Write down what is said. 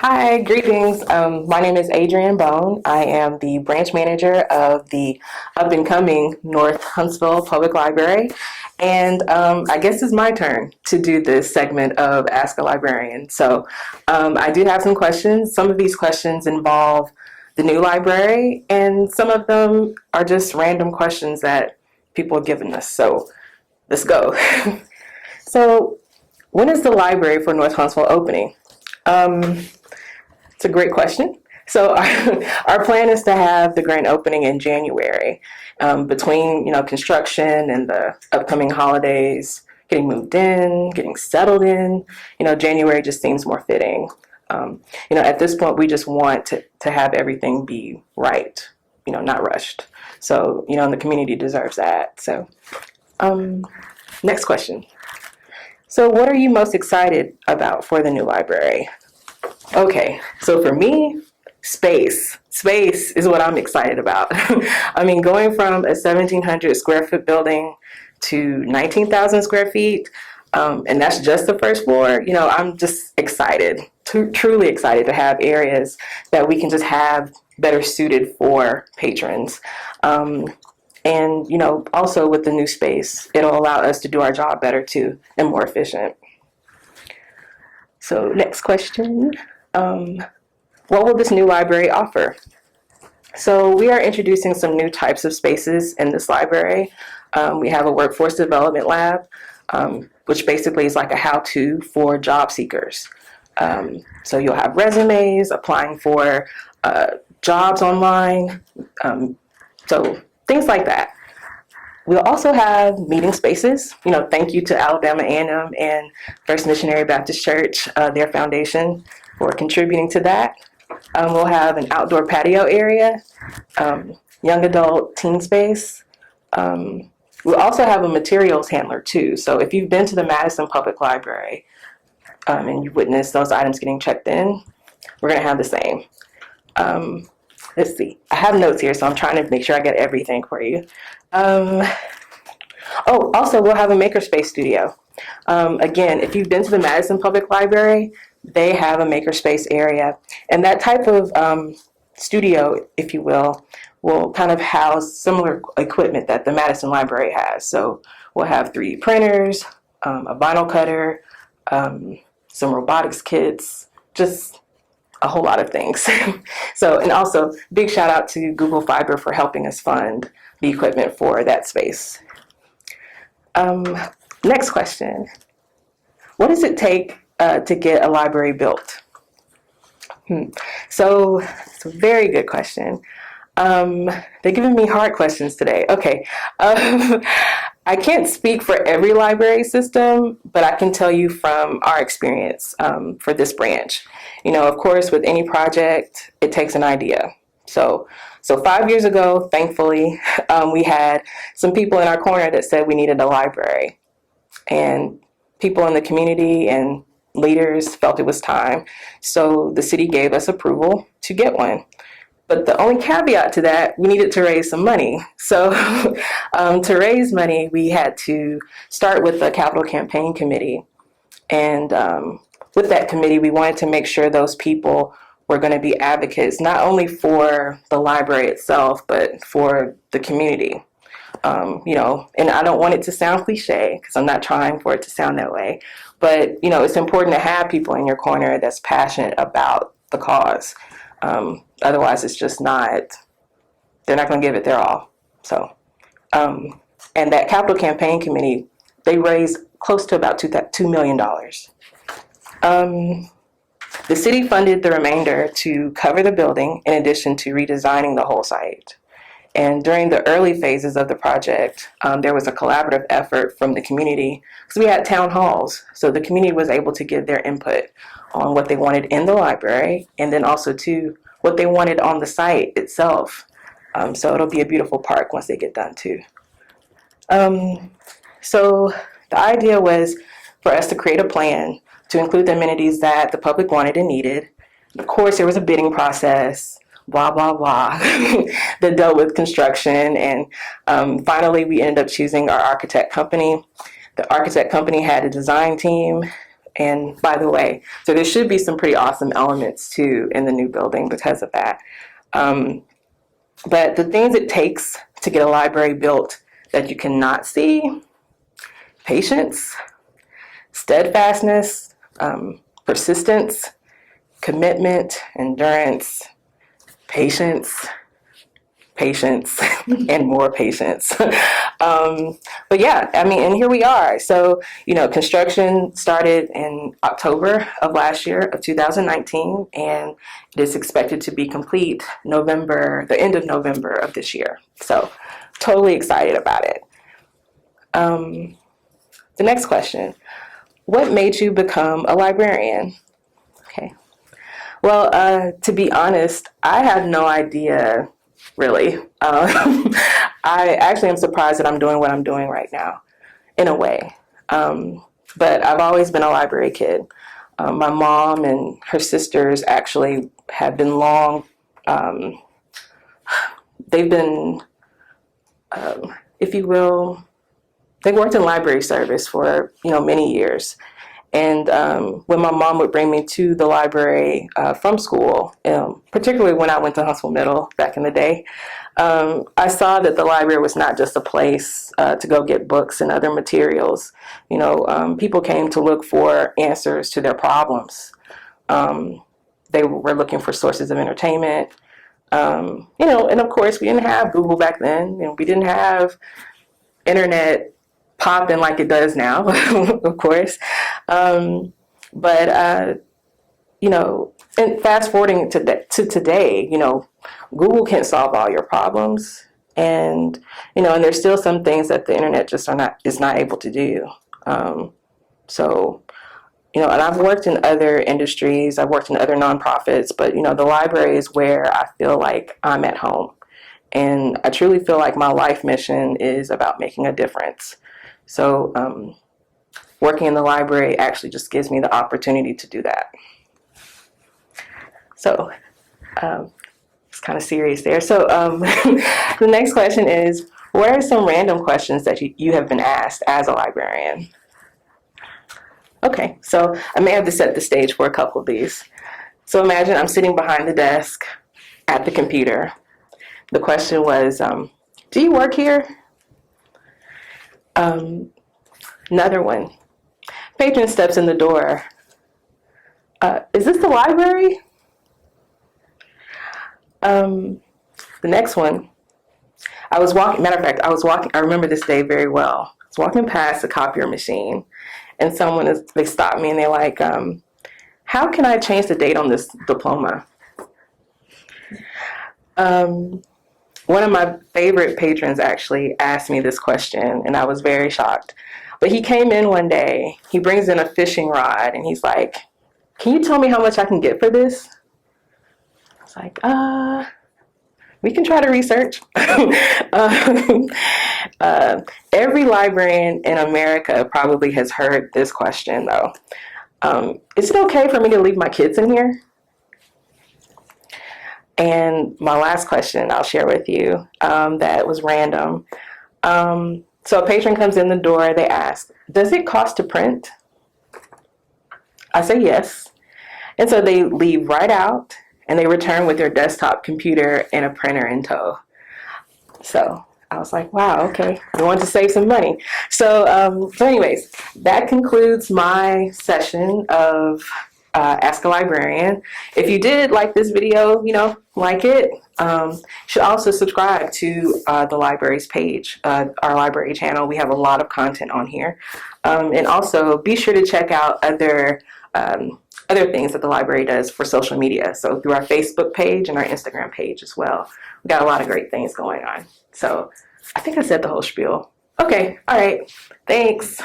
Hi, greetings. My name is Adrienne Bone. I am the branch manager of the up and coming North Huntsville Public Library. And I guess it's my turn to do this segment of Ask a Librarian. I do have some questions. Some of these questions involve the new library, and some of them are just random questions that people have given us. So let's go. So, when is the library for North Huntsville opening? It's a great question. So our plan is to have the grand opening in January, between construction and the upcoming holidays, getting moved in, getting settled in. January just seems more fitting. At this point, we just want to have everything be right, not rushed. So and the community deserves that. So next question. So what are you most excited about for the new library? Okay, so for me, space. Space is what I'm excited about. I mean, going from a 1,700 square foot building to 19,000 square feet, and that's just the first floor, I'm just excited, truly excited to have areas that we can just have better suited for patrons. Also with the new space, it'll allow us to do our job better too and more efficient. So next question. What will this new library offer? So we are introducing some new types of spaces in this library. We have a workforce development lab, which basically is like a how-to for job seekers. So you'll have resumes, applying for jobs online, so things like that. We'll also have meeting spaces. Thank you to Alabama A&M and First Missionary Baptist Church, their foundation, for contributing to that. We'll have an outdoor patio area, young adult teen space. We'll also have a materials handler too. So if you've been to the Madison Public Library and you've witnessed those items getting checked in, we're going to have the same. Let's see. I have notes here, so I'm trying to make sure I get everything for you. Also, we'll have a makerspace studio. Again, if you've been to the Madison Public Library, they have a makerspace area. And that type of studio, if you will kind of house similar equipment that the Madison Library has. So we'll have 3D printers, a vinyl cutter, some robotics kits, just a whole lot of things. And also big shout out to Google Fiber for helping us fund the equipment for that space. Next question. What does it take to get a library built? So it's a very good question. They're giving me hard questions today. Okay. I can't speak for every library system, but I can tell you from our experience for this branch. Of course, with any project, it takes an idea. So 5 years ago, thankfully, we had some people in our corner that said we needed a library. And people in the community and leaders felt it was time. So the city gave us approval to get one. But the only caveat to that, we needed to raise some money. So to raise money, we had to start with the capital campaign committee. And with that committee, we wanted to make sure those people were going to be advocates, not only for the library itself, but for the community. And I don't want it to sound cliche, because I'm not trying for it to sound that way. But, it's important to have people in your corner that's passionate about the cause. Otherwise, it's just they're not going to give it their all. So, and that capital campaign committee, they raised close to about $2 million. The city funded the remainder to cover the building in addition to redesigning the whole site. And during the early phases of the project, there was a collaborative effort from the community, because we had town halls. So the community was able to give their input on what they wanted in the library, and then also too what they wanted on the site itself. So it'll be a beautiful park once they get done too. So the idea was for us to create a plan to include the amenities that the public wanted and needed. Of course, there was a bidding process, blah, blah, blah, that dealt with construction. And finally, we ended up choosing our architect company. The architect company had a design team. And by the way, so there should be some pretty awesome elements too in the new building because of that. But the things it takes to get a library built that you cannot see: patience, steadfastness, persistence, commitment, endurance, patience, and more patience. But yeah, I mean, and here we are. So, construction started in October of last year of 2019, and it is expected to be complete the end of November of this year. So totally excited about it. The next question: what made you become a librarian? Okay. Well, to be honest, I had no idea, really. I actually am surprised that I'm doing what I'm doing right now, in a way. But I've always been a library kid. My mom and her sisters actually have been they've been, if you will, they worked in library service for, many years. And when my mom would bring me to the library from school, particularly when I went to Huntsville Middle back in the day, I saw that the library was not just a place to go get books and other materials. People came to look for answers to their problems. They were looking for sources of entertainment. And of course, we didn't have Google back then. We didn't have internet popping like it does now, of course. And fast forwarding to today, Google can't solve all your problems. And, and there's still some things that the internet just is not able to do. And I've worked in other industries, I've worked in other nonprofits, but, the library is where I feel like I'm at home. And I truly feel like my life mission is about making a difference. So working in the library actually just gives me the opportunity to do that. So it's kind of serious there. So the next question is, what are some random questions that you have been asked as a librarian? Okay, so I may have to set the stage for a couple of these. So imagine I'm sitting behind the desk at the computer. The question was, do you work here? Another one. Patron steps in the door. Is this the library? The next one. I remember this day very well. I was walking past a copier machine, and they stopped me and they're like, how can I change the date on this diploma? One of my favorite patrons actually asked me this question, and I was very shocked. But he came in one day, he brings in a fishing rod, and he's like, can you tell me how much I can get for this? I was like, we can try to research. Every librarian in America probably has heard this question, though. Is it okay for me to leave my kids in here? And my last question I'll share with you that was random. So a patron comes in the door, they ask, does it cost to print? I say yes. And so they leave right out and they return with their desktop computer and a printer in tow. So I was like, wow, okay, I wanted to save some money. So anyways, that concludes my session of Ask a Librarian. If you did like this video, like it, you should also subscribe to the library's page, our library channel. We have a lot of content on here. And also be sure to check out other things that the library does for social media. So through our Facebook page and our Instagram page as well. We got a lot of great things going on. So I think I said the whole spiel. Okay, all right, thanks.